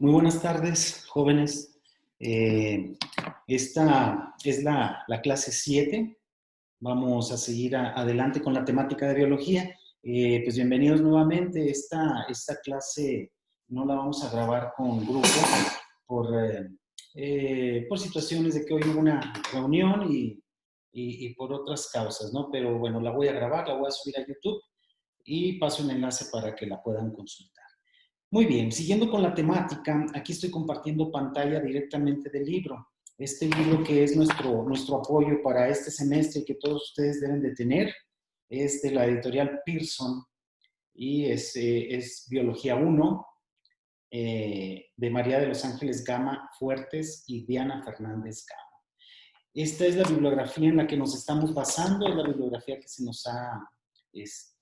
Muy buenas tardes, jóvenes. Esta es la clase 7. Vamos a seguir adelante con la temática de biología. Pues bienvenidos nuevamente. Esta clase no la vamos a grabar con grupo por situaciones de que hoy hubo una reunión y por otras causas, ¿no? Pero bueno, la voy a grabar, la voy a subir a YouTube y paso un enlace para que la puedan consultar. Muy bien, siguiendo con la temática, aquí estoy compartiendo pantalla directamente del libro. Este libro que es nuestro apoyo para este semestre y que todos ustedes deben de tener, es de la editorial Pearson y es Biología 1, de María de los Ángeles Gama Fuertes y Diana Fernández Gama. Esta es la bibliografía en la que nos estamos basando, es la bibliografía que se nos ha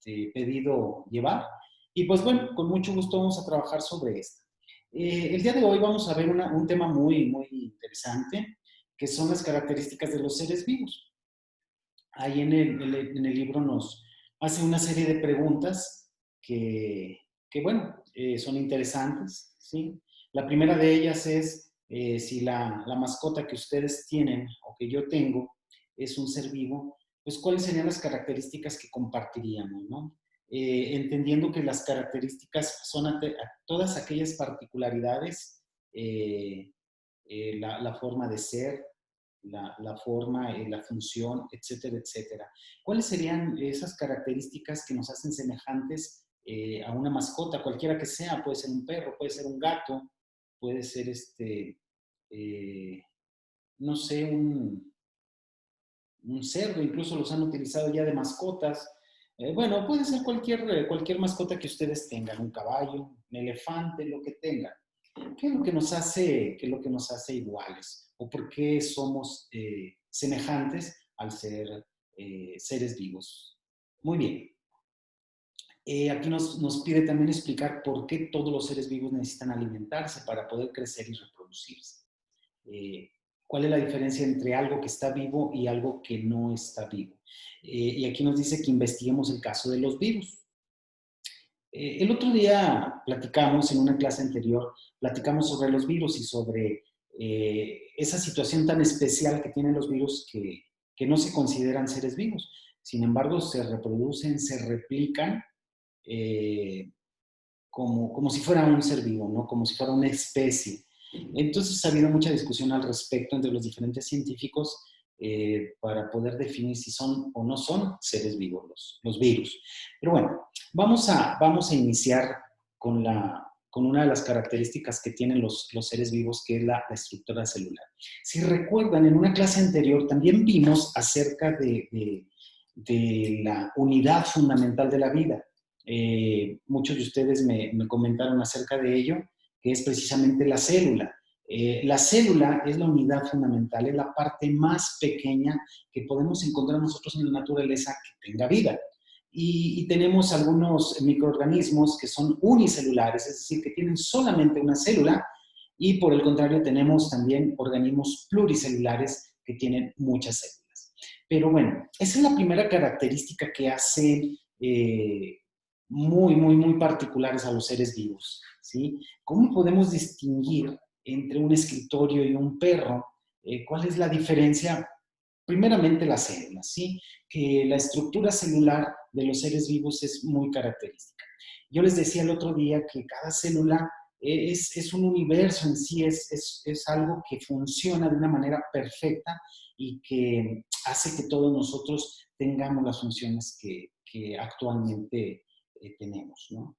pedido llevar. Y pues bueno, con mucho gusto vamos a trabajar sobre esta. El día de hoy vamos a ver un tema muy interesante, que son las características de los seres vivos. Ahí en el libro nos hace una serie de preguntas que bueno, son interesantes, ¿sí? La primera de ellas es si la mascota que ustedes tienen o que yo tengo es un ser vivo, pues cuáles serían las características que compartiríamos, ¿no? Entendiendo que las características son a todas aquellas particularidades, la forma de ser, la forma, la función, etcétera, etcétera. ¿Cuáles serían esas características que nos hacen semejantes a una mascota, cualquiera que sea? Puede ser un perro, puede ser un gato, puede ser no sé, un cerdo, incluso los han utilizado ya de mascotas. Bueno, puede ser cualquier mascota que ustedes tengan, un caballo, un elefante, lo que tengan. ¿Qué es lo que nos hace, qué es lo que nos hace iguales? ¿O por qué somos semejantes al ser seres vivos? Muy bien. Aquí nos pide también explicar por qué todos los seres vivos necesitan alimentarse para poder crecer y reproducirse. ¿Cuál es la diferencia entre algo que está vivo y algo que no está vivo? Y aquí nos dice que investiguemos el caso de los virus. El otro día platicamos, en una clase anterior, platicamos sobre los virus y sobre esa situación tan especial que tienen los virus que no se consideran seres vivos. Sin embargo, se reproducen, se replican como si fuera un ser vivo, ¿no? Como si fuera una especie. Entonces ha habido mucha discusión al respecto entre los diferentes científicos para poder definir si son o no son seres vivos los virus. Pero bueno, vamos a iniciar con una de las características que tienen los seres vivos, que es la estructura celular. Si recuerdan, en una clase anterior también vimos acerca de la unidad fundamental de la vida. Muchos de ustedes me comentaron acerca de ello, que es precisamente la célula. La célula es la unidad fundamental, es la parte más pequeña que podemos encontrar nosotros en la naturaleza que tenga vida. Y tenemos algunos microorganismos que son unicelulares, es decir, que tienen solamente una célula, y por el contrario tenemos también organismos pluricelulares que tienen muchas células. Pero bueno, esa es la primera característica que hace muy particulares a los seres vivos, ¿sí? ¿Cómo podemos distinguir entre un escritorio y un perro? ¿Cuál es la diferencia? Primeramente las células, ¿sí? Que la estructura celular de los seres vivos es muy característica. Yo les decía el otro día que cada célula es un universo en sí, es algo que funciona de una manera perfecta y que hace que todos nosotros tengamos las funciones que actualmente tenemos, ¿no?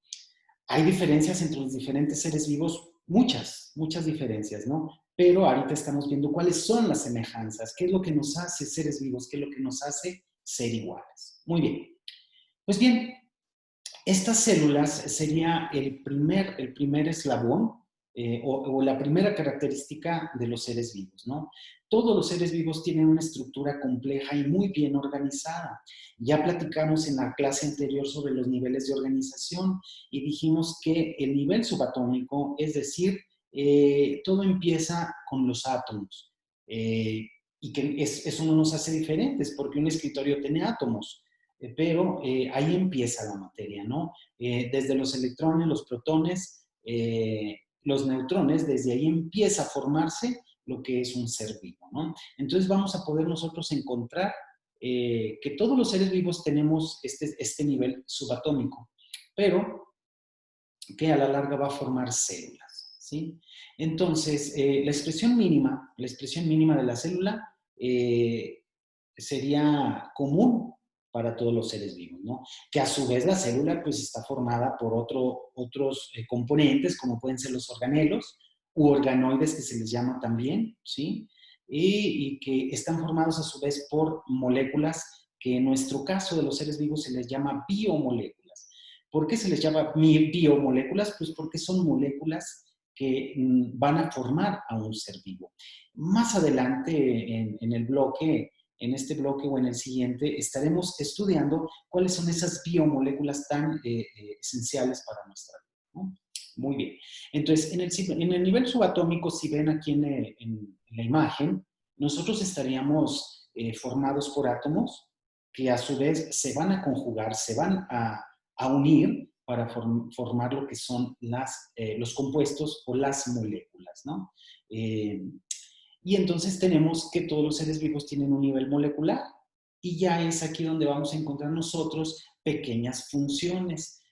Hay diferencias entre los diferentes seres vivos, muchas diferencias, ¿no? Pero ahorita estamos viendo cuáles son las semejanzas, qué es lo que nos hace seres vivos, qué es lo que nos hace ser iguales. Muy bien. Pues bien, estas células sería el primer eslabón o la primera característica de los seres vivos, ¿no? Todos los seres vivos tienen una estructura compleja y muy bien organizada. Ya platicamos en la clase anterior sobre los niveles de organización y dijimos que el nivel subatómico, es decir, todo empieza con los átomos y que eso no nos hace diferentes porque un escritorio tiene átomos. Pero ahí empieza la materia, ¿no? Desde los electrones, los protones, los neutrones, desde ahí empieza a formarse lo que es un ser vivo, ¿no? Entonces vamos a poder nosotros encontrar que todos los seres vivos tenemos este nivel subatómico, pero que a la larga va a formar células, ¿sí? Entonces, la expresión mínima de la célula sería común para todos los seres vivos, ¿no? Que a su vez la célula pues está formada por otros componentes, como pueden ser los organelos u organoides, que se les llama también, ¿sí? Y que están formados a su vez por moléculas que en nuestro caso de los seres vivos se les llama biomoléculas. ¿Por qué se les llama biomoléculas? Pues porque son moléculas que van a formar a un ser vivo. Más adelante en el bloque, en este bloque o en el siguiente, estaremos estudiando cuáles son esas biomoléculas tan esenciales para nuestra vida, ¿no? Muy bien. Entonces, en el nivel subatómico, si ven aquí en la imagen, nosotros estaríamos formados por átomos que a su vez se van a conjugar, se van a unir para formar lo que son los compuestos o las moléculas, ¿no? Y entonces tenemos que todos los seres vivos tienen un nivel molecular y ya es aquí donde vamos a encontrar nosotros pequeñas funciones.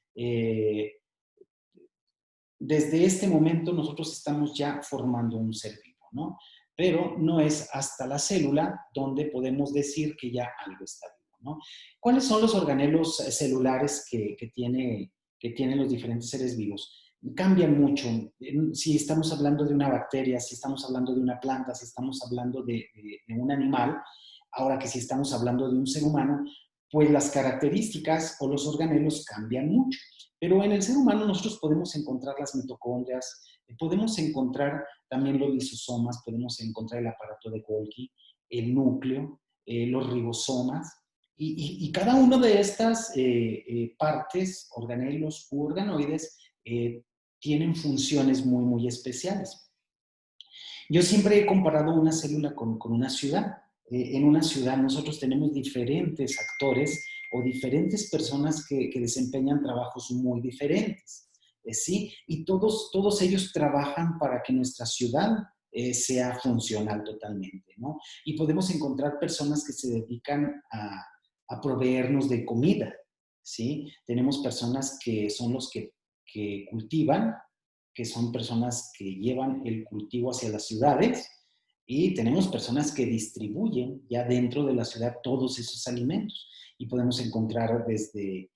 Desde este momento nosotros estamos ya formando un ser vivo, ¿no? Pero no es hasta la célula donde podemos decir que ya algo está vivo, ¿no? ¿Cuáles son los organelos celulares que tienen los diferentes seres vivos? Cambian mucho. Si estamos hablando de una bacteria, si estamos hablando de una planta, si estamos hablando de un animal, ahora que si estamos hablando de un ser humano, pues las características o los organelos cambian mucho. Pero en el ser humano nosotros podemos encontrar las mitocondrias, podemos encontrar también los lisosomas, podemos encontrar el aparato de Golgi, el núcleo, los ribosomas, y cada una de estas partes, organelos u organoides, tienen funciones muy, muy especiales. Yo siempre he comparado una célula con una ciudad. En una ciudad nosotros tenemos diferentes actores o diferentes personas que desempeñan trabajos muy diferentes, ¿sí? Y todos ellos trabajan para que nuestra ciudad sea funcional totalmente, ¿no? Y podemos encontrar personas que se dedican a proveernos de comida, ¿sí? Tenemos personas que son los que cultivan, que son personas que llevan el cultivo hacia las ciudades, y tenemos personas que distribuyen ya dentro de la ciudad todos esos alimentos. Y podemos encontrar desde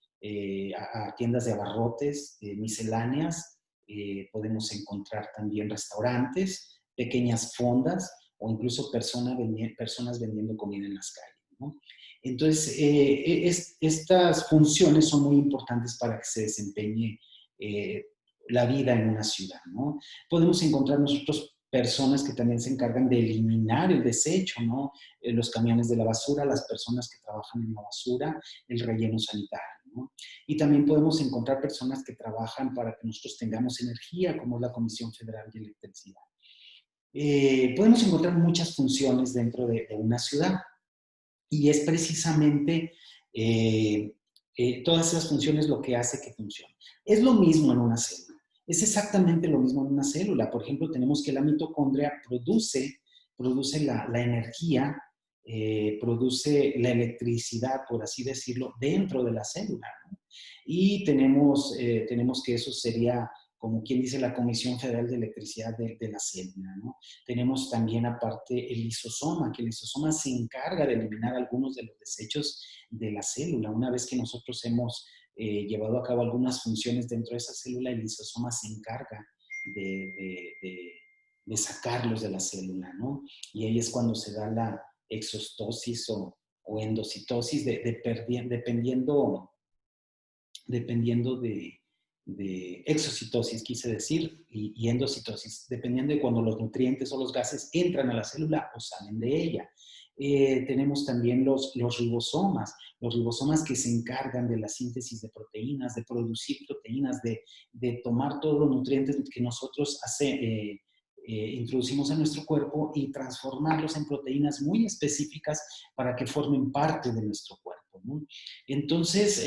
a tiendas de abarrotes, misceláneas, podemos encontrar también restaurantes, pequeñas fondas o incluso personas vendiendo comida en las calles, ¿no? Entonces, estas funciones son muy importantes para que se desempeñe la vida en una ciudad, ¿no? Podemos encontrar nosotros personas que también se encargan de eliminar el desecho, ¿no? Los camiones de la basura, las personas que trabajan en la basura, el relleno sanitario, ¿no? Y también podemos encontrar personas que trabajan para que nosotros tengamos energía, como es la Comisión Federal de Electricidad. Podemos encontrar muchas funciones dentro de una ciudad y es precisamente todas esas funciones lo que hace que funcione. Es lo mismo en una célula. Es exactamente lo mismo en una célula. Por ejemplo, tenemos que la mitocondria produce la energía, produce la electricidad, por así decirlo, dentro de la célula, ¿no? Y tenemos que eso sería, como quien dice, la Comisión Federal de Electricidad de la célula, ¿no? Tenemos también aparte el lisosoma, que el lisosoma se encarga de eliminar algunos de los desechos de la célula. Una vez que nosotros hemos llevado a cabo algunas funciones dentro de esa célula, el lisosoma se encarga de sacarlos de la célula, ¿no? Y ahí es cuando se da la exostosis o endocitosis, dependiendo de exocitosis, quise decir, y endocitosis, dependiendo de cuando los nutrientes o los gases entran a la célula o salen de ella. Tenemos también los ribosomas que se encargan de la síntesis de proteínas, de producir proteínas, de tomar todos los nutrientes que nosotros introducimos en nuestro cuerpo y transformarlos en proteínas muy específicas para que formen parte de nuestro cuerpo, ¿no? Entonces,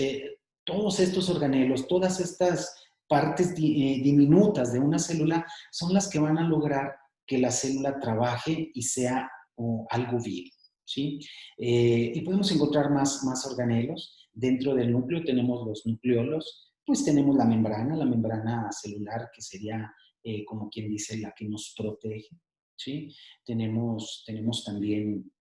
todos estos organelos, todas estas partes diminutas de una célula son las que van a lograr que la célula trabaje y sea algo vivo, ¿sí? Y podemos encontrar más organelos. Dentro del núcleo tenemos los nucleolos, pues tenemos la membrana celular, que sería, como quien dice, la que nos protege, ¿sí? Tenemos también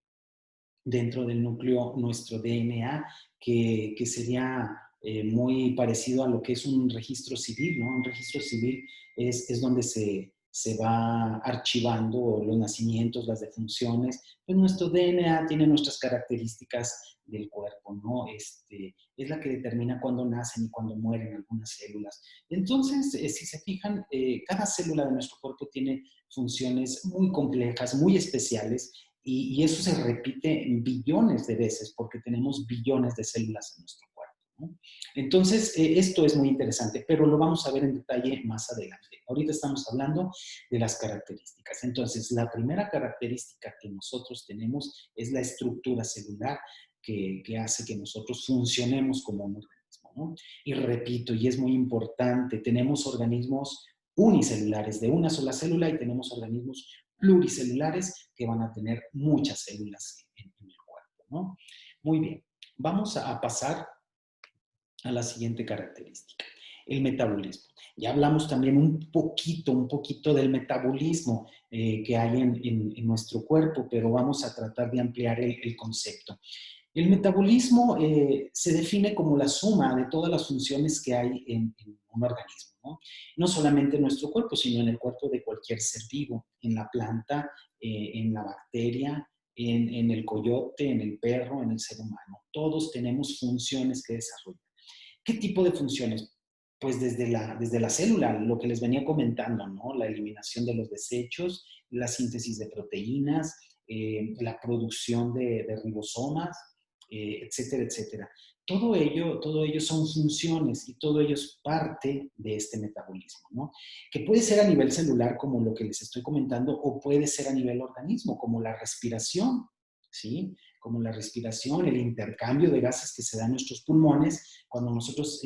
dentro del núcleo nuestro DNA, que sería muy parecido a lo que es un registro civil, ¿no? Un registro civil es donde se va archivando los nacimientos, las defunciones. Pues nuestro DNA tiene nuestras características del cuerpo, ¿no? Es la que determina cuándo nacen y cuándo mueren algunas células. Entonces, si se fijan, cada célula de nuestro cuerpo tiene funciones muy complejas, muy especiales, y eso se repite billones de veces porque tenemos billones de células en nuestro cuerpo, ¿no? Entonces, esto es muy interesante, pero lo vamos a ver en detalle más adelante. Ahorita estamos hablando de las características. Entonces, la primera característica que nosotros tenemos es la estructura celular que hace que nosotros funcionemos como un organismo, ¿no? Y repito, y es muy importante, tenemos organismos unicelulares de una sola célula y tenemos organismos pluricelulares que van a tener muchas células en el cuerpo, ¿no? Muy bien, vamos a pasar a la siguiente característica, el metabolismo. Ya hablamos también un poquito del metabolismo que hay en nuestro cuerpo, pero vamos a tratar de ampliar el concepto. El metabolismo se define como la suma de todas las funciones que hay en un organismo, ¿no? No solamente en nuestro cuerpo, sino en el cuerpo de cualquier ser vivo, en la planta, en la bacteria, en el coyote, en el perro, en el ser humano. Todos tenemos funciones que desarrollar. ¿Qué tipo de funciones? Pues desde la célula, lo que les venía comentando, ¿no? La eliminación de los desechos, la síntesis de proteínas, la producción de ribosomas, etcétera, etcétera. Todo ello son funciones y todo ello es parte de este metabolismo, ¿no? Que puede ser a nivel celular, como lo que les estoy comentando, o puede ser a nivel organismo, como la respiración, ¿sí? Como la respiración, el intercambio de gases que se da en nuestros pulmones cuando nosotros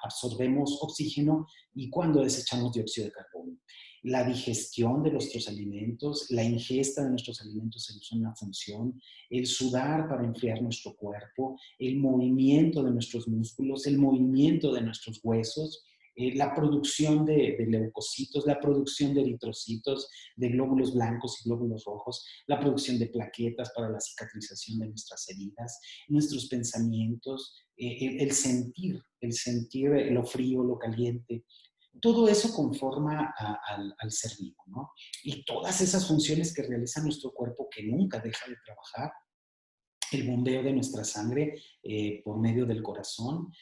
absorbemos oxígeno y cuando desechamos dióxido de carbono. La digestión de nuestros alimentos, la ingesta de nuestros alimentos es una función, el sudar para enfriar nuestro cuerpo, el movimiento de nuestros músculos, el movimiento de nuestros huesos, la producción de leucocitos, la producción de eritrocitos, de glóbulos blancos y glóbulos rojos, la producción de plaquetas para la cicatrización de nuestras heridas, nuestros pensamientos, el sentir lo frío, lo caliente. Todo eso conforma al ser vivo, ¿no? Y todas esas funciones que realiza nuestro cuerpo que nunca deja de trabajar, el bombeo de nuestra sangre por medio del corazón,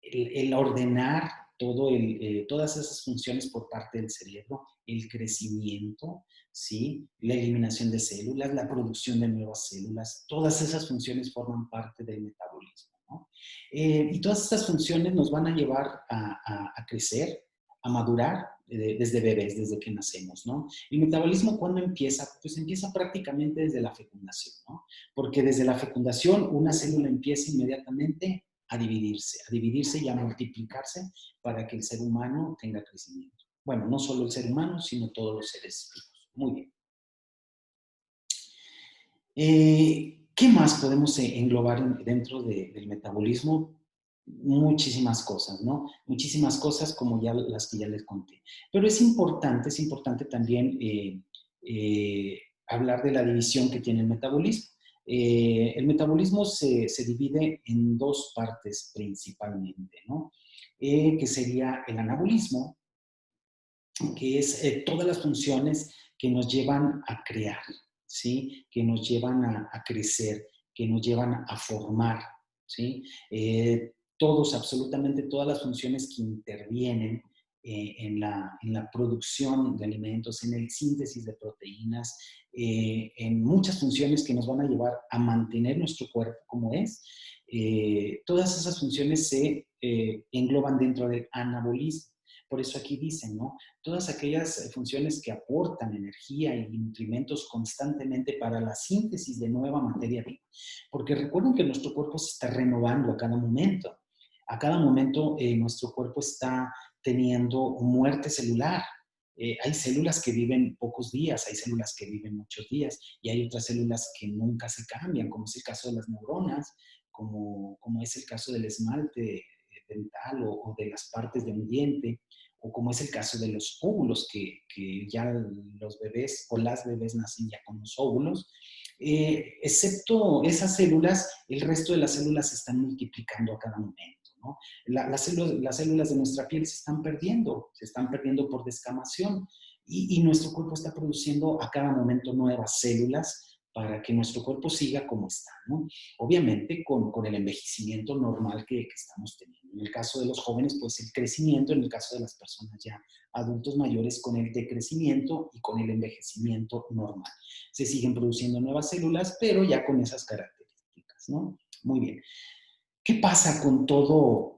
el ordenar todas esas funciones por parte del cerebro, el crecimiento, ¿sí? La eliminación de células, la producción de nuevas células, todas esas funciones forman parte del metabolismo, ¿no? Y todas estas funciones nos van a llevar a crecer, a madurar desde bebés, desde que nacemos, ¿no? El metabolismo, ¿cuándo empieza? Pues empieza prácticamente desde la fecundación, ¿no? Porque desde la fecundación una célula empieza inmediatamente a dividirse y a multiplicarse para que el ser humano tenga crecimiento. Bueno, no solo el ser humano, sino todos los seres vivos. Muy bien. ¿Qué más podemos englobar dentro del metabolismo? Muchísimas cosas, ¿no? Muchísimas cosas como ya las que ya les conté. Pero es importante también hablar de la división que tiene el metabolismo. El metabolismo se divide en dos partes principalmente, ¿no? Que sería el anabolismo, que es todas las funciones que nos llevan a crear, ¿sí? Que nos llevan a crecer, que nos llevan a formar, ¿sí? Absolutamente todas las funciones que intervienen en la producción de alimentos, en el síntesis de proteínas, en muchas funciones que nos van a llevar a mantener nuestro cuerpo como es. Todas esas funciones se engloban dentro del anabolismo. Por eso aquí dicen, ¿no? Todas aquellas funciones que aportan energía y nutrimentos constantemente para la síntesis de nueva materia viva. Porque recuerden que nuestro cuerpo se está renovando a cada momento. A cada momento nuestro cuerpo está teniendo muerte celular. Hay células que viven pocos días, hay células que viven muchos días y hay otras células que nunca se cambian, como es el caso de las neuronas, como es el caso del esmalte dental o de las partes de un diente, o como es el caso de los óvulos, que ya los bebés o las bebés nacen ya con los óvulos. Excepto esas células, el resto de las células se están multiplicando a cada momento, ¿no? Las células de nuestra piel se están perdiendo por descamación y nuestro cuerpo está produciendo a cada momento nuevas células para que nuestro cuerpo siga como está, ¿no? Obviamente con el envejecimiento normal que estamos teniendo. En el caso de los jóvenes, pues el crecimiento; en el caso de las personas ya adultos mayores, con el decrecimiento y con el envejecimiento normal. Se siguen produciendo nuevas células, pero ya con esas características, ¿no? Muy bien. ¿Qué pasa con todo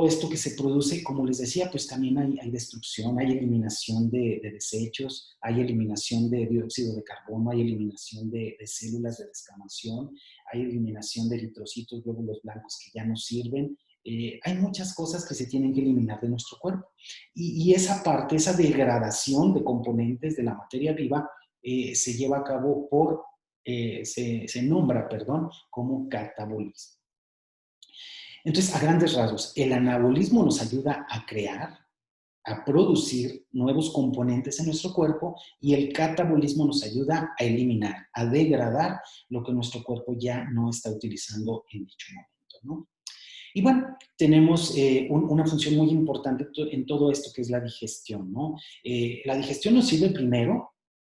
esto que se produce? Como les decía, pues también hay destrucción, hay eliminación de desechos, hay eliminación de dióxido de carbono, hay eliminación de células de descamación, hay eliminación de eritrocitos, glóbulos blancos que ya no sirven. Hay muchas cosas que se tienen que eliminar de nuestro cuerpo. Y esa parte, esa degradación de componentes de la materia viva, se lleva a cabo se nombra, perdón, como catabolismo. Entonces, a grandes rasgos, el anabolismo nos ayuda a crear, a producir nuevos componentes en nuestro cuerpo, y el catabolismo nos ayuda a eliminar, a degradar lo que nuestro cuerpo ya no está utilizando en dicho momento, ¿no? Y bueno, tenemos una función muy importante en todo esto, que es la digestión, ¿no? La digestión nos sirve primero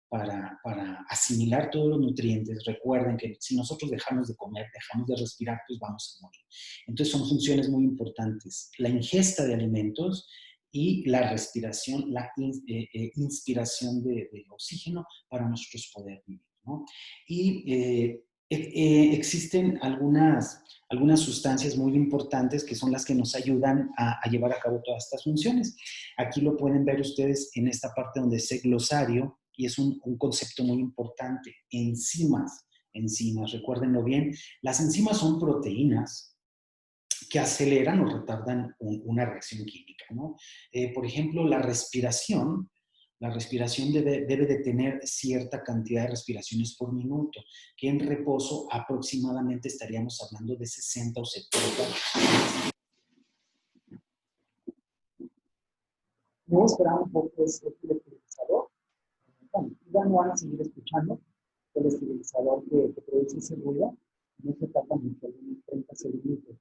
para asimilar todos los nutrientes. Recuerden que si nosotros dejamos de comer, dejamos de respirar, pues vamos a morir. Entonces son funciones muy importantes: la ingesta de alimentos y la respiración, la inspiración de oxígeno para nosotros poder vivir, ¿no? Y existen algunas sustancias muy importantes que son las que nos ayudan a llevar a cabo todas estas funciones. Aquí lo pueden ver ustedes en esta parte donde dice glosario, y es un concepto muy importante: enzimas. Enzimas, recuérdenlo bien. Las enzimas son proteínas que aceleran o retardan una reacción química, ¿no? Por ejemplo, la respiración debe de tener cierta cantidad de respiraciones por minuto, que en reposo aproximadamente estaríamos hablando de 60 o 70. Voy a esperar un poco este esterilizador. Bueno, ya no van a seguir escuchando el esterilizador que produce ese ruido. No se tarda mucho, unos 30 segundos.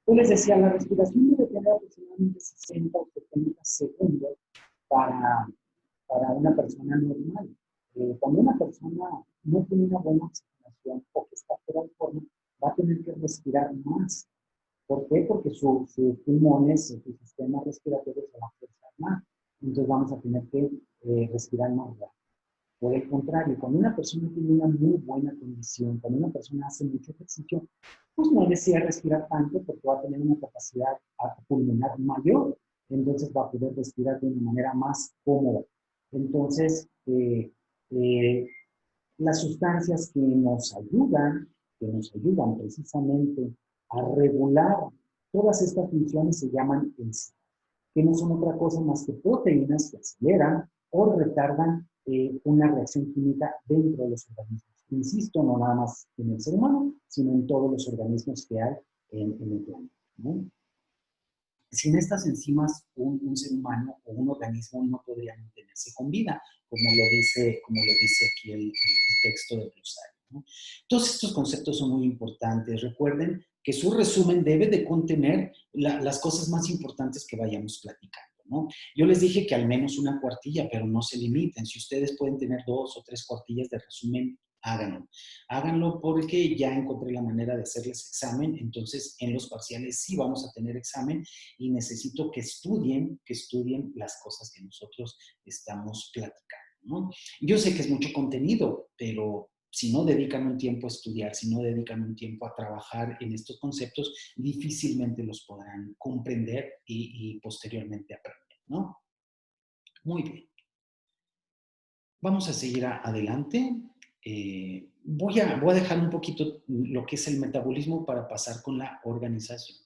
Yo les decía, la respiración debe tener aproximadamente 60 o 70 segundos para, para una persona normal. Cuando una persona no tiene una buena oxigenación o que está fuera de forma, va a tener que respirar más. ¿Por qué? Porque sus pulmones, su sistema respiratorio se va a forzar más. Entonces vamos a tener que respirar más rápido. Por el contrario, cuando una persona tiene una muy buena condición, cuando una persona hace mucho ejercicio, pues no desea respirar tanto, porque va a tener una capacidad pulmonar mayor. Entonces va a poder respirar de una manera más cómoda. Entonces, las sustancias que nos ayudan precisamente a regular todas estas funciones, se llaman enzimas, que no son otra cosa más que proteínas que aceleran o retardan una reacción química dentro de los organismos. Insisto, no nada más en el ser humano, sino en todos los organismos que hay en el planeta, ¿no? Sin estas enzimas, un ser humano o un organismo no podría mantenerse con vida, como lo dice aquí el texto del glosario, ¿no? Todos estos conceptos son muy importantes. Recuerden que su resumen debe de contener las cosas más importantes que vayamos platicando, ¿no? Yo les dije que al menos una cuartilla, pero no se limiten. Si ustedes pueden tener 2 o 3 cuartillas de resumen, háganlo. Háganlo, porque ya encontré la manera de hacerles examen. Entonces, en los parciales sí vamos a tener examen, y necesito que estudien las cosas que nosotros estamos platicando, ¿no? Yo sé que es mucho contenido, pero si no dedican un tiempo a estudiar, si no dedican un tiempo a trabajar en estos conceptos, difícilmente los podrán comprender y posteriormente aprender, ¿no? Muy bien. Vamos a seguir adelante. Voy a dejar un poquito lo que es el metabolismo para pasar con la organización.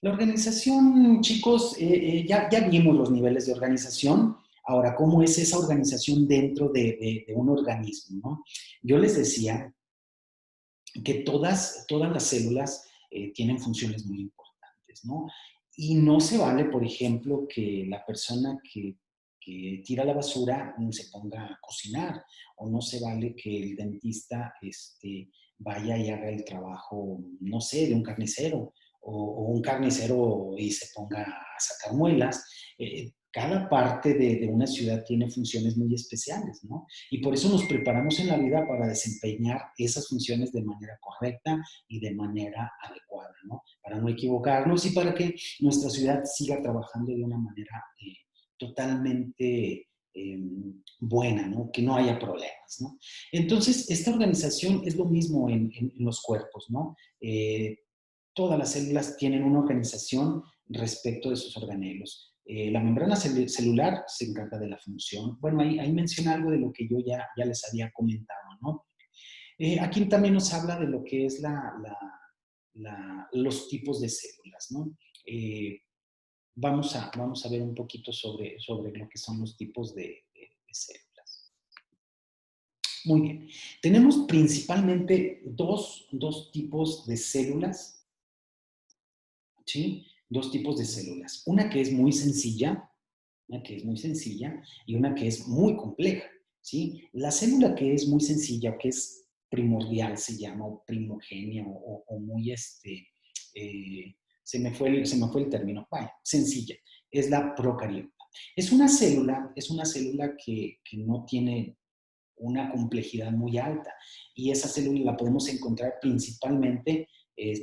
La organización, chicos, ya vimos los niveles de organización. Ahora, ¿cómo es esa organización dentro de un organismo, ¿no? Yo les decía que todas las células tienen funciones muy importantes, ¿no? Y no se vale, por ejemplo, que la persona que tira la basura se ponga a cocinar, o no se vale que el dentista vaya y haga el trabajo, no sé, de un carnicero, o un carnicero y se ponga a sacar muelas. Cada parte de una ciudad tiene funciones muy especiales, ¿no? Y por eso nos preparamos en la vida para desempeñar esas funciones de manera correcta y de manera adecuada, ¿no? Para no equivocarnos y para que nuestra ciudad siga trabajando de una manera totalmente buena, ¿no? Que no haya problemas, ¿no? Entonces, esta organización es lo mismo en los cuerpos, ¿no? Todas las células tienen una organización respecto de sus organelos. La membrana celular se encarga de la función. Bueno, ahí menciona algo de lo que yo ya les había comentado, ¿no? Aquí también nos habla de lo que es los tipos de células, ¿no? Eh, vamos a ver un poquito sobre lo que son los tipos de células. Muy bien. Tenemos principalmente dos tipos de células, ¿sí? Dos tipos de células. Una que es muy sencilla, una que es muy sencilla y una que es muy compleja, ¿sí? La célula que es muy sencilla o que es primordial se llama o primogenia o muy, se me fue el término, vaya, sencilla, es la procariota. Es una célula que no tiene una complejidad muy alta. Y esa célula la podemos encontrar principalmente,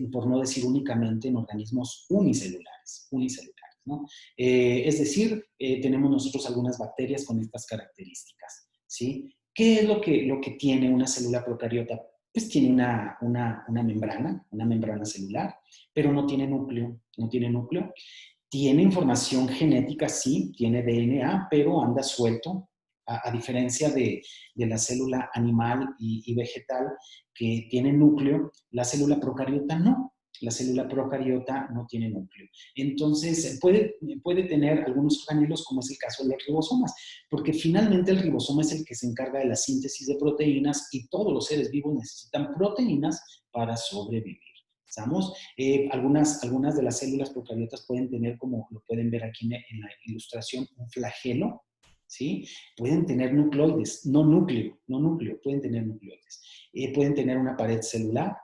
por no decir únicamente, en organismos unicelulares, ¿no? Es decir, tenemos nosotros algunas bacterias con estas características, ¿sí? ¿Qué es lo que tiene una célula procariota? Pues tiene una membrana celular, pero no tiene núcleo, no tiene núcleo. Tiene información genética, sí, tiene DNA, pero anda suelto, a diferencia de la célula animal y vegetal que tiene núcleo, la célula procariota no. La célula procariota no tiene núcleo. Entonces, puede tener algunos organelos, como es el caso de los ribosomas, porque finalmente el ribosoma es el que se encarga de la síntesis de proteínas y todos los seres vivos necesitan proteínas para sobrevivir. ¿Estamos? Algunas de las células procariotas pueden tener, como lo pueden ver aquí en la ilustración, un flagelo, ¿sí? Pueden tener nucleoides, no núcleo, pueden tener nucleoides. Pueden tener una pared celular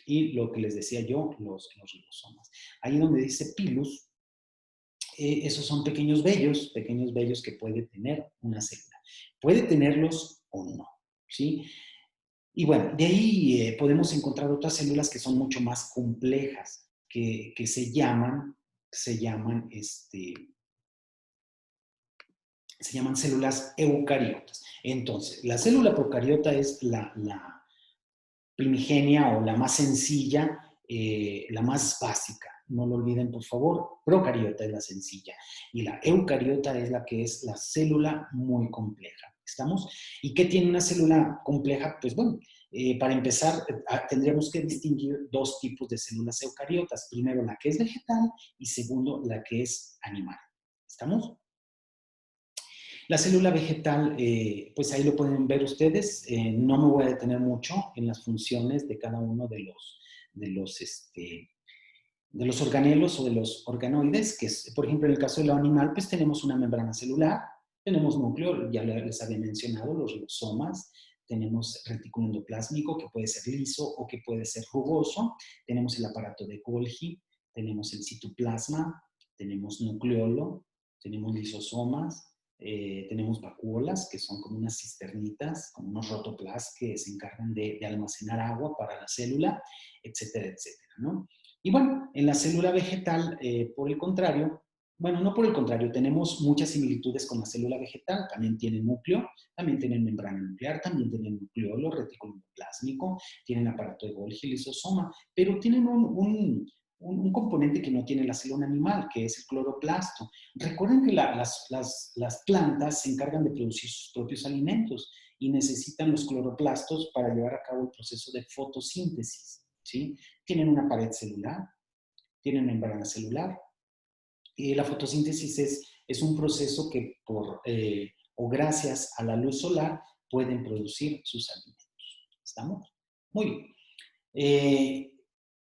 y lo que les decía yo, los ribosomas. Ahí donde dice pilus, esos son pequeños vellos que puede tener una célula. Puede tenerlos o no, ¿sí? Y bueno, de ahí podemos encontrar otras células que son mucho más complejas, que se llaman células eucariotas. Entonces, la célula procariota es la primigenia o la más sencilla, la más básica. No lo olviden, por favor. Procariota es la sencilla y la eucariota es la que es la célula muy compleja. ¿Estamos? ¿Y qué tiene una célula compleja? Pues bueno, para empezar, tendríamos que distinguir dos tipos de células eucariotas. Primero, la que es vegetal y segundo, la que es animal. ¿Estamos? La célula vegetal, pues ahí lo pueden ver ustedes. No me voy a detener mucho en las funciones de cada uno de los, este, de los organelos o de los organoides, que es, por ejemplo, en el caso de lo animal, pues tenemos una membrana celular, tenemos núcleo, ya les había mencionado, los ribosomas, tenemos retículo endoplásmico, que puede ser liso o que puede ser rugoso, tenemos el aparato de Golgi, tenemos el citoplasma, tenemos nucleolo, tenemos lisosomas, tenemos vacuolas, que son como unas cisternitas, como unos rotoplas que se encargan de almacenar agua para la célula, etcétera, etcétera, ¿no? Y bueno, en la célula vegetal, por el contrario, bueno, no por el contrario, tenemos muchas similitudes con la célula vegetal. También tienen núcleo, también tienen membrana nuclear, también tienen nucleolo, retículo endoplásmico, tienen aparato de Golgi, lisosoma, pero tienen un componente que no tiene la célula animal, que es el cloroplasto. Recuerden que las plantas se encargan de producir sus propios alimentos y necesitan los cloroplastos para llevar a cabo el proceso de fotosíntesis, ¿sí? Tienen una pared celular, tienen membrana celular. La fotosíntesis es un proceso que o gracias a la luz solar pueden producir sus alimentos. ¿Estamos? Muy bien.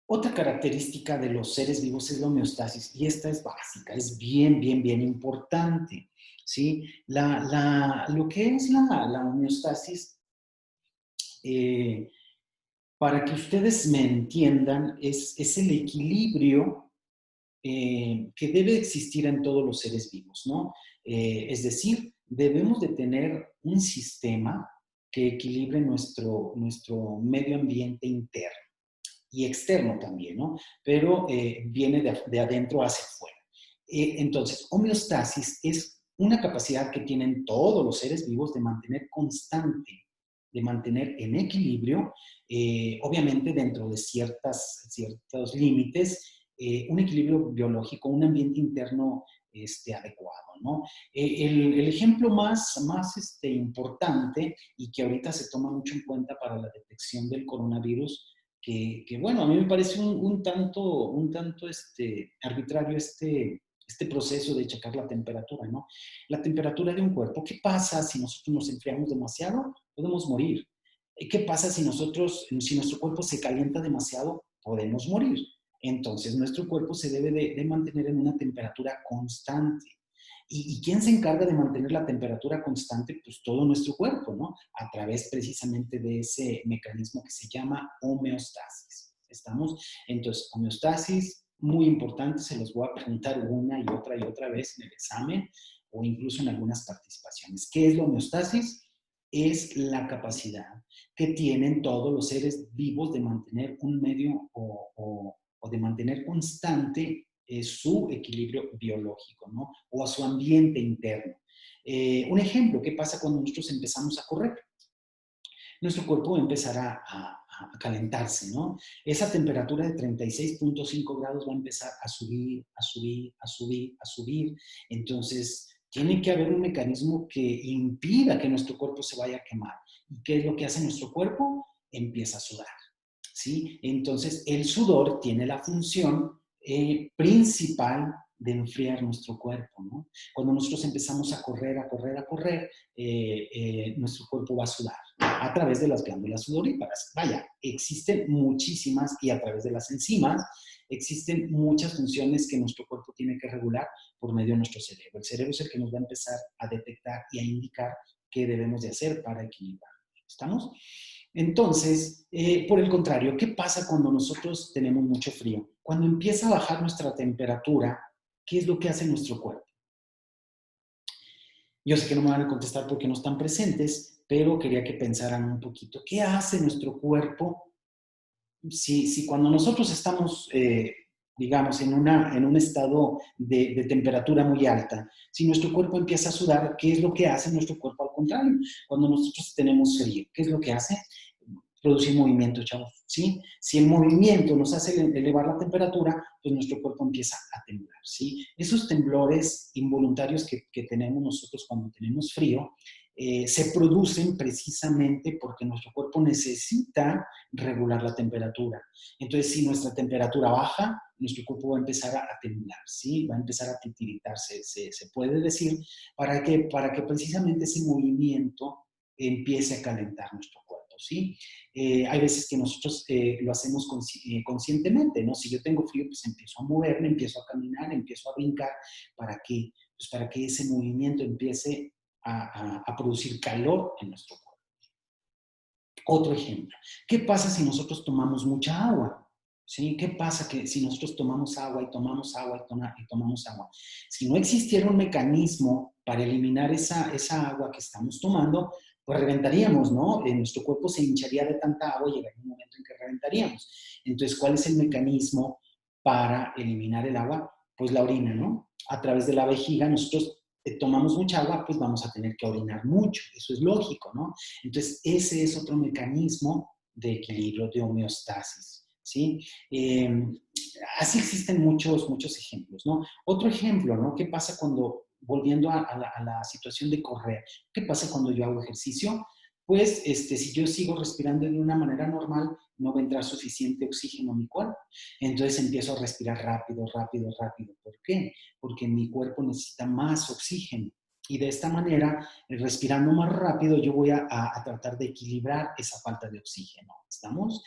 Otra característica de los seres vivos es la homeostasis, y esta es básica, es bien, bien, bien importante, ¿sí? Lo que es la homeostasis, para que ustedes me entiendan, es el equilibrio que debe existir en todos los seres vivos, ¿no? Es decir, debemos de tener un sistema que equilibre nuestro medio ambiente interno y externo también, ¿no? Pero viene de adentro hacia afuera. Entonces, homeostasis es una capacidad que tienen todos los seres vivos de mantener constante, de mantener en equilibrio, obviamente dentro de ciertos límites, un equilibrio biológico, un ambiente interno adecuado, ¿no? El ejemplo más importante y que ahorita se toma mucho en cuenta para la detección del coronavirus, bueno, a mí me parece un tanto arbitrario este proceso de checar la temperatura, ¿no? La temperatura de un cuerpo. ¿Qué pasa si nosotros nos enfriamos demasiado? Podemos morir. ¿Qué pasa si nuestro cuerpo se calienta demasiado? Podemos morir. Entonces, nuestro cuerpo se debe de mantener en una temperatura constante. ¿Y quién se encarga de mantener la temperatura constante? Pues todo nuestro cuerpo, ¿no? A través precisamente de ese mecanismo que se llama homeostasis. ¿Estamos? Entonces, homeostasis, muy importante, se los voy a preguntar una y otra vez en el examen o incluso en algunas participaciones. ¿Qué es la homeostasis? Es la capacidad que tienen todos los seres vivos de mantener un medio o de mantener constante su equilibrio biológico, ¿no? O a su ambiente interno. Un ejemplo, ¿qué pasa cuando nosotros empezamos a correr? Nuestro cuerpo va a empezar a calentarse, ¿no? Esa temperatura de 36.5 grados va a empezar a subir, a subir, a subir, a subir. Entonces, tiene que haber un mecanismo que impida que nuestro cuerpo se vaya a quemar. ¿Y qué es lo que hace nuestro cuerpo? Empieza a sudar, ¿sí? Entonces, el sudor tiene la función principal de enfriar nuestro cuerpo, ¿no? Cuando nosotros empezamos a correr, a correr, a correr, nuestro cuerpo va a sudar a través de las glándulas sudoríparas. Vaya, existen muchísimas y a través de las enzimas existen muchas funciones que nuestro cuerpo tiene que regular por medio de nuestro cerebro. El cerebro es el que nos va a empezar a detectar y a indicar qué debemos de hacer para equilibrar. ¿Estamos? Entonces, por el contrario, ¿qué pasa cuando nosotros tenemos mucho frío? Cuando empieza a bajar nuestra temperatura, ¿qué es lo que hace nuestro cuerpo? Yo sé que no me van a contestar porque no están presentes, pero quería que pensaran un poquito. ¿Qué hace nuestro cuerpo si cuando nosotros estamos, digamos, en un estado de temperatura muy alta, si nuestro cuerpo empieza a sudar, ¿qué es lo que hace nuestro cuerpo al contrario? Cuando nosotros tenemos frío, ¿qué es lo que hace? Producir movimiento, chavos, ¿sí? Si el movimiento nos hace elevar la temperatura, pues nuestro cuerpo empieza a temblar, ¿sí? Esos temblores involuntarios que tenemos nosotros cuando tenemos frío, se producen precisamente porque nuestro cuerpo necesita regular la temperatura. Entonces, si nuestra temperatura baja, nuestro cuerpo va a empezar a temblar, ¿sí? Va a empezar a titiritar, se puede decir, para que precisamente ese movimiento empiece a calentar nuestro cuerpo, ¿sí? Hay veces que nosotros lo hacemos conscientemente, ¿no? Si yo tengo frío, pues empiezo a moverme, empiezo a caminar, empiezo a brincar. ¿Para qué? Pues para que ese movimiento empiece a producir calor en nuestro cuerpo. Otro ejemplo, ¿qué pasa si nosotros tomamos mucha agua? ¿Sí? ¿Qué pasa si nosotros tomamos agua y tomamos agua y tomamos agua? Si no existiera un mecanismo para eliminar esa agua que estamos tomando, pues reventaríamos, ¿no? Nuestro cuerpo se hincharía de tanta agua y llegaría un momento en que reventaríamos. Entonces, ¿cuál es el mecanismo para eliminar el agua? Pues la orina, ¿no? A través de la vejiga nosotros tomamos mucha agua, pues vamos a tener que orinar mucho. Eso es lógico, ¿no? Entonces, ese es otro mecanismo de equilibrio, de homeostasis, ¿sí? Así existen muchos, muchos ejemplos, ¿no? Otro ejemplo, ¿no? ¿Qué pasa volviendo a la situación de correr, qué pasa cuando yo hago ejercicio? pues si yo sigo respirando de una manera normal, no vendrá suficiente oxígeno a mi cuerpo. Entonces empiezo a respirar rápido, rápido, rápido. ¿Por qué? Porque mi cuerpo necesita más oxígeno. Y de esta manera, respirando más rápido, yo voy a tratar de equilibrar esa falta de oxígeno. ¿Estamos?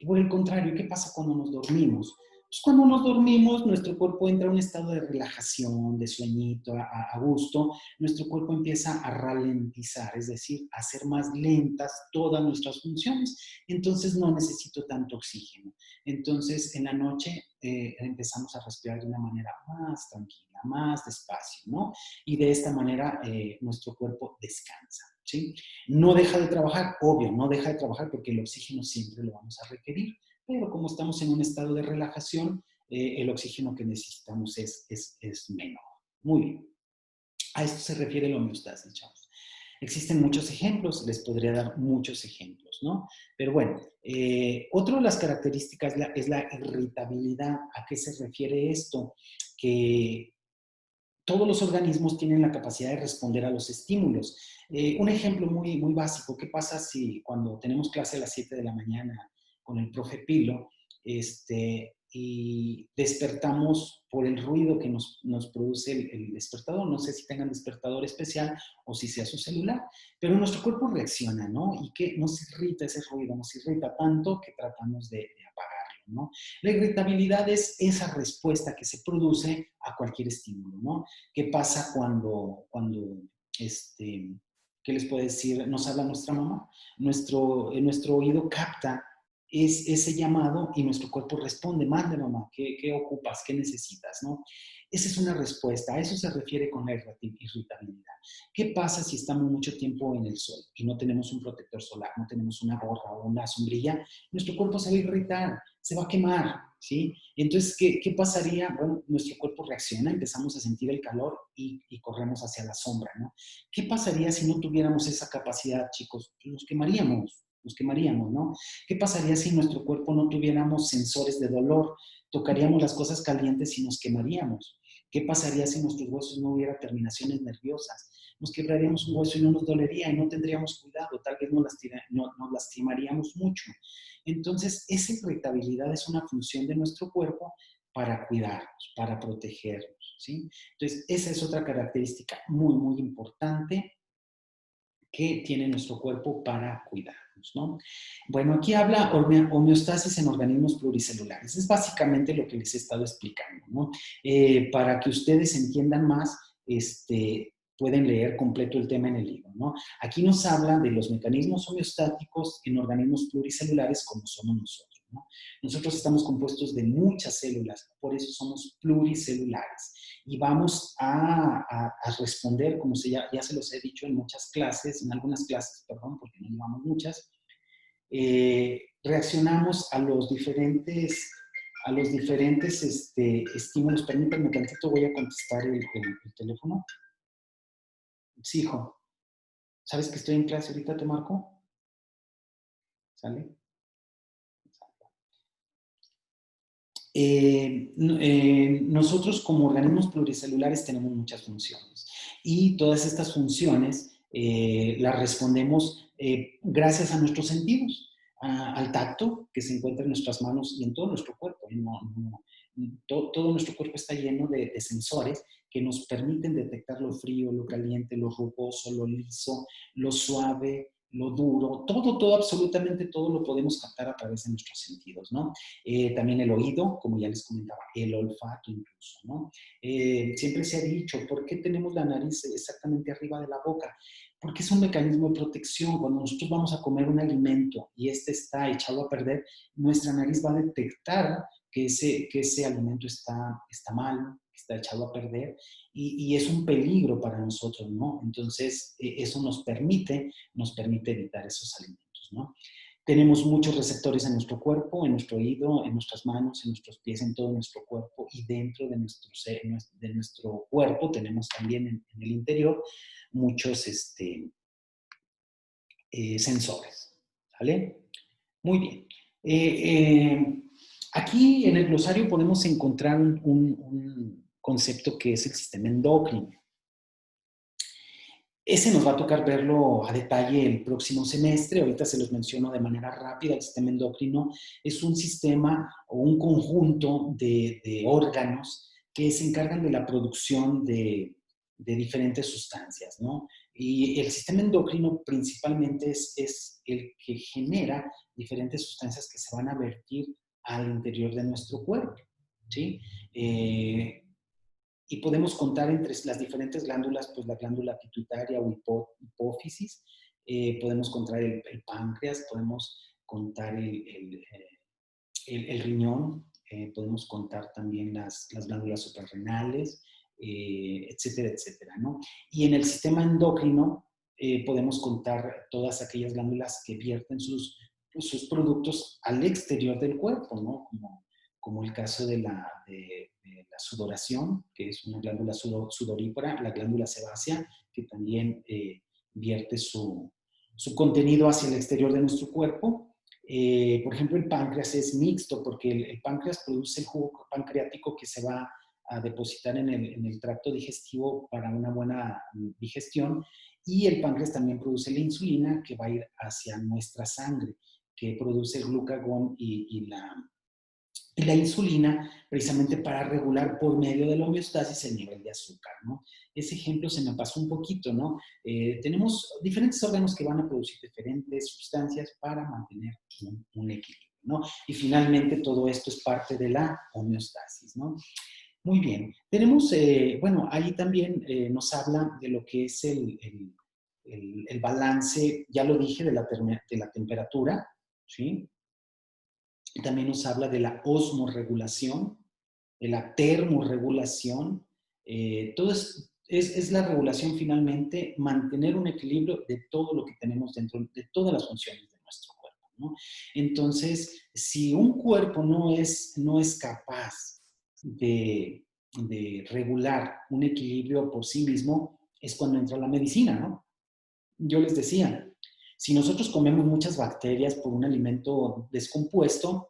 Por el contrario, ¿qué pasa cuando nos dormimos? Pues cuando nos dormimos, nuestro cuerpo entra a un estado de relajación, de sueñito, a gusto. Nuestro cuerpo empieza a ralentizar, es decir, a hacer más lentas todas nuestras funciones. Entonces no necesito tanto oxígeno. Entonces en la noche empezamos a respirar de una manera más tranquila, más despacio, ¿no? Y de esta manera nuestro cuerpo descansa, ¿sí? No deja de trabajar, obvio, no deja de trabajar porque el oxígeno siempre lo vamos a requerir, pero como estamos en un estado de relajación, el oxígeno que necesitamos es menor. Muy bien. A esto se refiere la homeostasis, chavos. Existen muchos ejemplos, les podría dar muchos ejemplos, ¿no? Pero bueno, otra de las características es la irritabilidad. ¿A qué se refiere esto? Que todos los organismos tienen la capacidad de responder a los estímulos. Un ejemplo muy básico, ¿qué pasa si cuando tenemos clase a las 7 de la mañana con el profe Pilo y despertamos por el ruido que nos produce el despertador? No sé si tengan despertador especial o si sea su celular, pero nuestro cuerpo reacciona, ¿no? Y que nos irrita ese ruido, nos irrita tanto que tratamos de apagarlo, ¿no? La irritabilidad es esa respuesta que se produce a cualquier estímulo, ¿no? ¿Qué pasa cuando ¿qué les puede decir? Nos habla nuestra mamá. Nuestro oído capta ese llamado y nuestro cuerpo responde, mande mamá, ¿qué ocupas? ¿Qué necesitas? ¿No? Esa es una respuesta, a eso se refiere con la irritabilidad. ¿Qué pasa si estamos mucho tiempo en el sol y no tenemos un protector solar, no tenemos una gorra o una sombrilla? Nuestro cuerpo se va a irritar, se va a quemar, ¿sí? Entonces, ¿qué pasaría? Bueno, nuestro cuerpo reacciona, empezamos a sentir el calor y corremos hacia la sombra, ¿no? ¿Qué pasaría si no tuviéramos esa capacidad, chicos? Nos quemaríamos, ¿no? ¿Qué pasaría si en nuestro cuerpo no tuviéramos sensores de dolor? Tocaríamos las cosas calientes y nos quemaríamos. ¿Qué pasaría si en nuestros huesos no hubiera terminaciones nerviosas? Nos quebraríamos un hueso y no nos dolería y no tendríamos cuidado, tal vez nos lastimaríamos mucho. Entonces, esa irritabilidad es una función de nuestro cuerpo para cuidarnos, para protegernos, ¿sí? Entonces, esa es otra característica muy importante que tiene nuestro cuerpo para cuidarnos, ¿no? Bueno, aquí habla homeostasis en organismos pluricelulares. Es básicamente lo que les he estado explicando, ¿no? Para que ustedes entiendan más, pueden leer completo el tema en el libro, ¿no? Aquí nos habla de los mecanismos homeostáticos en organismos pluricelulares como somos nosotros, ¿no? Nosotros estamos compuestos de muchas células, por eso somos pluricelulares. Y vamos a responder, como ya se los he dicho en muchas clases, en algunas clases, perdón, porque no llevamos muchas, reaccionamos a los diferentes estímulos. Permítanme tantito, voy a contestar el teléfono. Sí, hijo. ¿Sabes que estoy en clase ahorita? ¿Te marco? ¿Sale? Nosotros como organismos pluricelulares tenemos muchas funciones y todas estas funciones las respondemos gracias a nuestros sentidos, al tacto que se encuentra en nuestras manos y en todo nuestro cuerpo. Todo nuestro cuerpo está lleno de sensores que nos permiten detectar lo frío, lo caliente, lo rugoso, lo liso, lo suave, lo duro, todo, absolutamente todo lo podemos captar a través de nuestros sentidos, ¿no? También el oído, como ya les comentaba, el olfato incluso, ¿no? Siempre se ha dicho, ¿por qué tenemos la nariz exactamente arriba de la boca? Porque es un mecanismo de protección. Cuando nosotros vamos a comer un alimento y este está echado a perder, nuestra nariz va a detectar que ese alimento está mal, que está echado a perder y es un peligro para nosotros, ¿no? Entonces, eso nos permite evitar esos alimentos, ¿no? Tenemos muchos receptores en nuestro cuerpo, en nuestro oído, en nuestras manos, en nuestros pies, en todo nuestro cuerpo y dentro de nuestro cuerpo tenemos también en el interior muchos sensores, ¿vale? Muy bien. Aquí en el glosario podemos encontrar un concepto que es el sistema endocrino. Ese nos va a tocar verlo a detalle el próximo semestre. Ahorita se los menciono de manera rápida. El sistema endocrino es un sistema o un conjunto de órganos que se encargan de la producción de diferentes sustancias, ¿no? Y el sistema endocrino principalmente es el que genera diferentes sustancias que se van a vertir al interior de nuestro cuerpo, ¿sí? Y podemos contar entre las diferentes glándulas, pues la glándula pituitaria o hipófisis, podemos contar el páncreas, podemos contar el riñón, podemos contar también las glándulas suprarrenales, etcétera, etcétera, ¿no? Y en el sistema endocrino podemos contar todas aquellas glándulas que vierten sus productos al exterior del cuerpo, ¿no? Como el caso de la sudoración, que es una glándula sudorípara, la glándula sebácea, que también vierte su contenido hacia el exterior de nuestro cuerpo. Por ejemplo, el páncreas es mixto porque el páncreas produce el jugo pancreático que se va a depositar en el tracto digestivo para una buena digestión, y el páncreas también produce la insulina que va a ir hacia nuestra sangre, que produce el glucagón y la insulina precisamente para regular por medio de la homeostasis el nivel de azúcar, ¿no? Ese ejemplo se me pasó un poquito, ¿no? Tenemos diferentes órganos que van a producir diferentes sustancias para mantener un equilibrio, ¿no? Y finalmente todo esto es parte de la homeostasis, ¿no? Muy bien. Tenemos, bueno, ahí también nos habla de lo que es el balance, ya lo dije, de la temperatura, ¿sí? También nos habla de la osmorregulación, de la termorregulación. Todo es la regulación finalmente, mantener un equilibrio de todo lo que tenemos dentro, de todas las funciones de nuestro cuerpo, ¿no? Entonces, si un cuerpo no es capaz de regular un equilibrio por sí mismo, es cuando entra la medicina, ¿no? Yo les decía, si nosotros comemos muchas bacterias por un alimento descompuesto,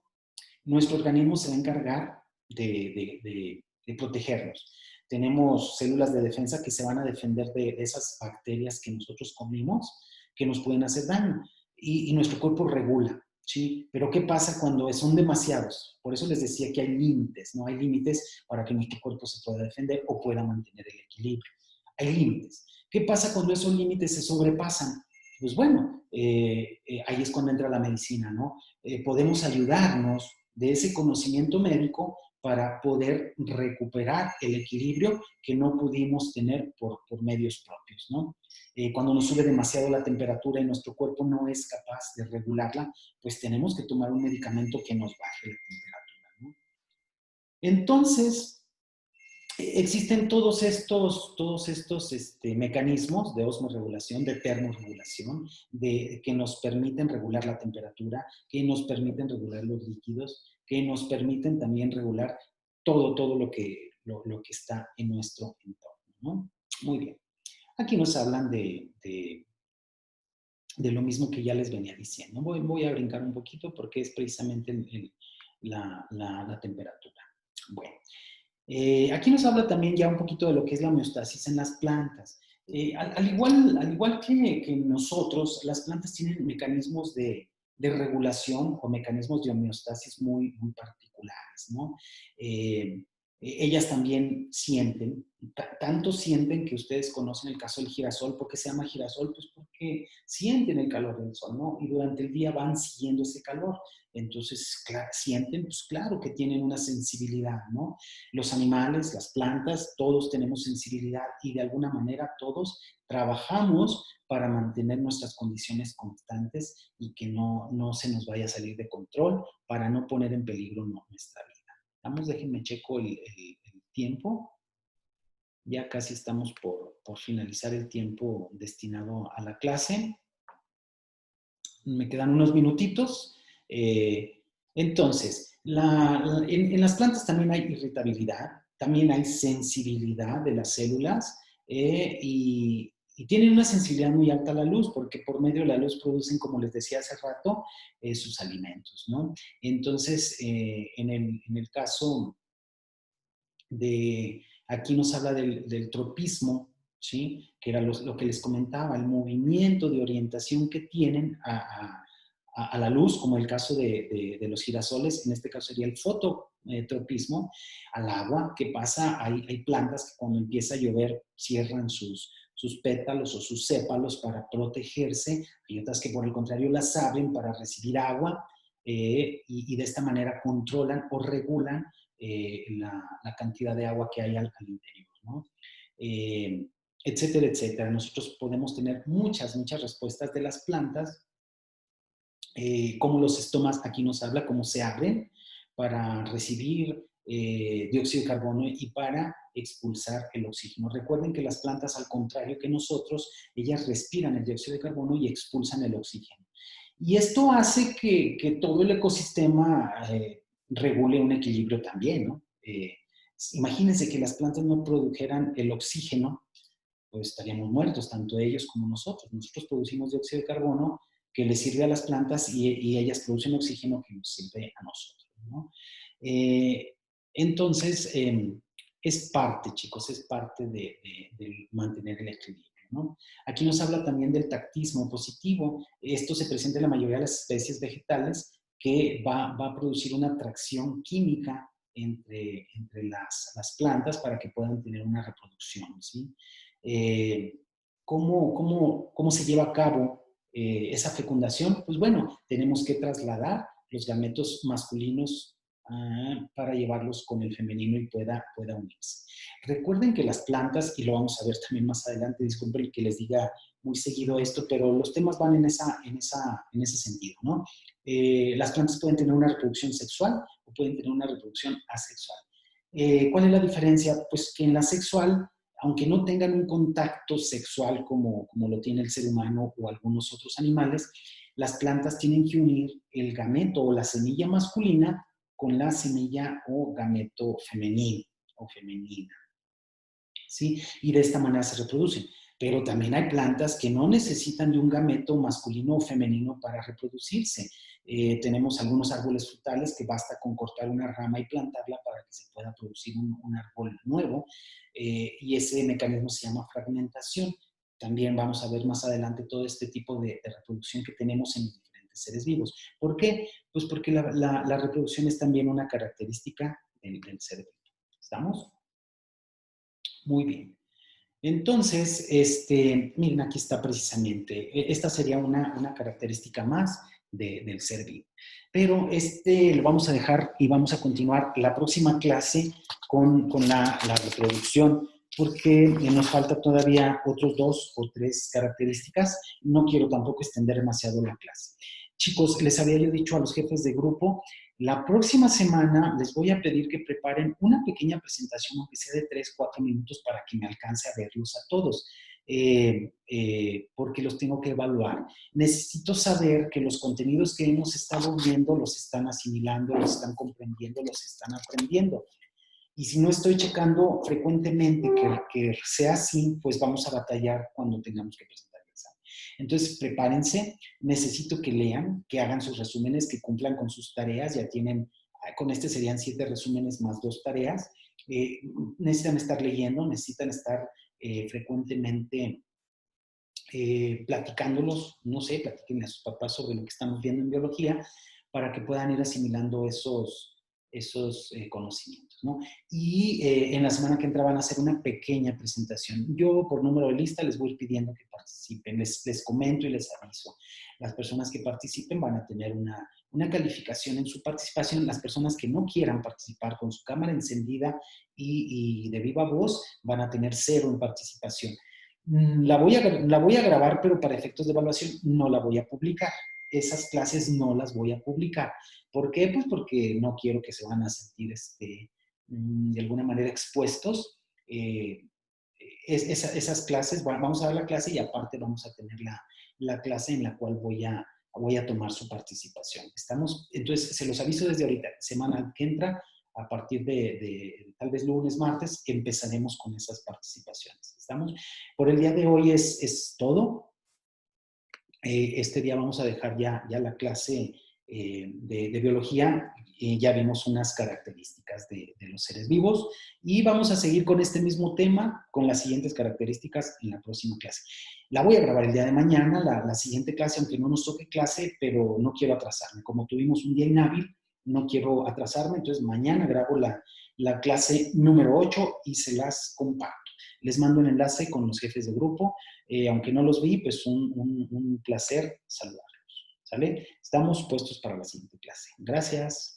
nuestro organismo se va a encargar de protegernos. Tenemos células de defensa que se van a defender de esas bacterias que nosotros comimos, que nos pueden hacer daño. Y nuestro cuerpo regula, ¿sí? Pero ¿qué pasa cuando son demasiados? Por eso les decía que hay límites, ¿no? Hay límites para que nuestro cuerpo se pueda defender o pueda mantener el equilibrio. Hay límites. ¿Qué pasa cuando esos límites se sobrepasan? Pues bueno, ahí es cuando entra la medicina, ¿no? Podemos ayudarnos de ese conocimiento médico para poder recuperar el equilibrio que no pudimos tener por medios propios, ¿no? Cuando nos sube demasiado la temperatura y nuestro cuerpo no es capaz de regularla, pues tenemos que tomar un medicamento que nos baje la temperatura, ¿no? Entonces, existen todos estos mecanismos de osmorregulación, de termorregulación, que nos permiten regular la temperatura, que nos permiten regular los líquidos, que nos permiten también regular todo lo que está en nuestro entorno, ¿no? Muy bien. Aquí nos hablan de lo mismo que ya les venía diciendo. Voy a brincar un poquito porque es precisamente la temperatura. Bueno. Aquí nos habla también ya un poquito de lo que es la homeostasis en las plantas. Al igual que nosotros, las plantas tienen mecanismos de regulación o mecanismos de homeostasis muy particulares, ¿no? Ellas también sienten, tanto sienten que ustedes conocen el caso del girasol. ¿Por qué se llama girasol? Pues porque sienten el calor del sol, ¿no? Y durante el día van siguiendo ese calor. Entonces, sienten, pues claro que tienen una sensibilidad, ¿no? Los animales, las plantas, todos tenemos sensibilidad y de alguna manera todos trabajamos para mantener nuestras condiciones constantes y que no se nos vaya a salir de control para no poner en peligro nuestra vida. Vamos, déjenme checo el tiempo. Ya casi estamos por finalizar el tiempo destinado a la clase. Me quedan unos minutitos. Entonces, en las plantas también hay irritabilidad, también hay sensibilidad de las células y tienen una sensibilidad muy alta a la luz porque por medio de la luz producen, como les decía hace rato, sus alimentos, ¿no? Entonces, en el caso aquí nos habla del tropismo, ¿sí? Que era lo que les comentaba, el movimiento de orientación que tienen a la luz, como el caso de los girasoles, en este caso sería el fototropismo, al agua que pasa, hay plantas que cuando empieza a llover cierran sus pétalos o sus sépalos para protegerse, hay otras que por el contrario las abren para recibir agua y de esta manera controlan o regulan la cantidad de agua que hay al interior, ¿no? Eh, etcétera, etcétera. Nosotros podemos tener muchas, muchas respuestas de las plantas, cómo los estomas, aquí nos habla cómo se abren para recibir dióxido de carbono y para expulsar el oxígeno. Recuerden que las plantas, al contrario que nosotros, ellas respiran el dióxido de carbono y expulsan el oxígeno. Y esto hace que todo el ecosistema regule un equilibrio también, ¿no? Imagínense que las plantas no produjeran el oxígeno, pues estaríamos muertos, tanto ellos como nosotros. Nosotros producimos dióxido de carbono que les sirve a las plantas y ellas producen oxígeno que nos sirve a nosotros, ¿no? Eh, entonces, es parte, chicos, es parte de mantener el equilibrio, ¿no? Aquí nos habla también del tactismo positivo. Esto se presenta en la mayoría de las especies vegetales que va a producir una atracción química entre las plantas para que puedan tener una reproducción, ¿sí? Eh, ¿cómo se lleva a cabo esa fecundación? Pues bueno, tenemos que trasladar los gametos masculinos para llevarlos con el femenino y pueda unirse. Recuerden que las plantas, y lo vamos a ver también más adelante, disculpen que les diga muy seguido esto, pero los temas van en ese sentido, ¿no? Las plantas pueden tener una reproducción sexual o pueden tener una reproducción asexual. ¿Cuál es la diferencia? Pues que en la sexual, aunque no tengan un contacto sexual como lo tiene el ser humano o algunos otros animales, las plantas tienen que unir el gameto o la semilla masculina con la semilla o gameto femenino o femenina, ¿sí? Y de esta manera se reproducen. Pero también hay plantas que no necesitan de un gameto masculino o femenino para reproducirse. Tenemos algunos árboles frutales que basta con cortar una rama y plantarla para que se pueda producir un árbol nuevo. Y ese mecanismo se llama fragmentación. También vamos a ver más adelante todo este tipo de reproducción que tenemos en los diferentes seres vivos. ¿Por qué? Pues porque la reproducción es también una característica del ser vivo. ¿Estamos? Muy bien. Entonces, miren, aquí está precisamente, esta sería una característica más del ser vivo. Pero lo vamos a dejar y vamos a continuar la próxima clase con la reproducción, porque nos falta todavía otros 2 o 3 características. No quiero tampoco extender demasiado la clase. Chicos, les había yo dicho a los jefes de grupo, la próxima semana les voy a pedir que preparen una pequeña presentación, aunque sea de 3, 4 minutos, para que me alcance a verlos a todos, porque los tengo que evaluar. Necesito saber que los contenidos que hemos estado viendo los están asimilando, los están comprendiendo, los están aprendiendo. Y si no estoy checando frecuentemente que sea así, pues vamos a batallar cuando tengamos que presentar el examen. Entonces, prepárense. Necesito que lean, que hagan sus resúmenes, que cumplan con sus tareas. Ya tienen, con este serían 7 resúmenes más 2 tareas. Necesitan estar leyendo, necesitan estar frecuentemente platicándolos, no sé, platiquen a sus papás sobre lo que estamos viendo en biología para que puedan ir asimilando esos conocimientos, ¿no? Y en la semana que entra van a hacer una pequeña presentación. Yo, por número de lista, les voy pidiendo que participen. Les comento y les aviso. Las personas que participen van a tener una calificación en su participación. Las personas que no quieran participar con su cámara encendida y de viva voz van a tener 0 en participación. La voy a grabar, pero para efectos de evaluación no la voy a publicar. Esas clases no las voy a publicar. ¿Por qué? Pues porque no quiero que se van a sentir de alguna manera expuestos. Esas clases, vamos a dar la clase y aparte vamos a tener la clase en la cual voy a tomar su participación. ¿Estamos? Entonces, se los aviso desde ahorita, semana que entra, a partir de tal vez lunes, martes, empezaremos con esas participaciones. ¿Estamos? Por el día de hoy es todo. Este día vamos a dejar ya la clase de biología, ya vimos unas características de los seres vivos y vamos a seguir con este mismo tema, con las siguientes características en la próxima clase. La voy a grabar el día de mañana, la siguiente clase, aunque no nos toque clase, pero no quiero atrasarme. Como tuvimos un día inhábil, no quiero atrasarme, entonces mañana grabo la clase número 8 y se las comparto. Les mando un enlace con los jefes de grupo. Aunque no los vi, pues un placer saludarlos. ¿Sale? Estamos puestos para la siguiente clase. Gracias.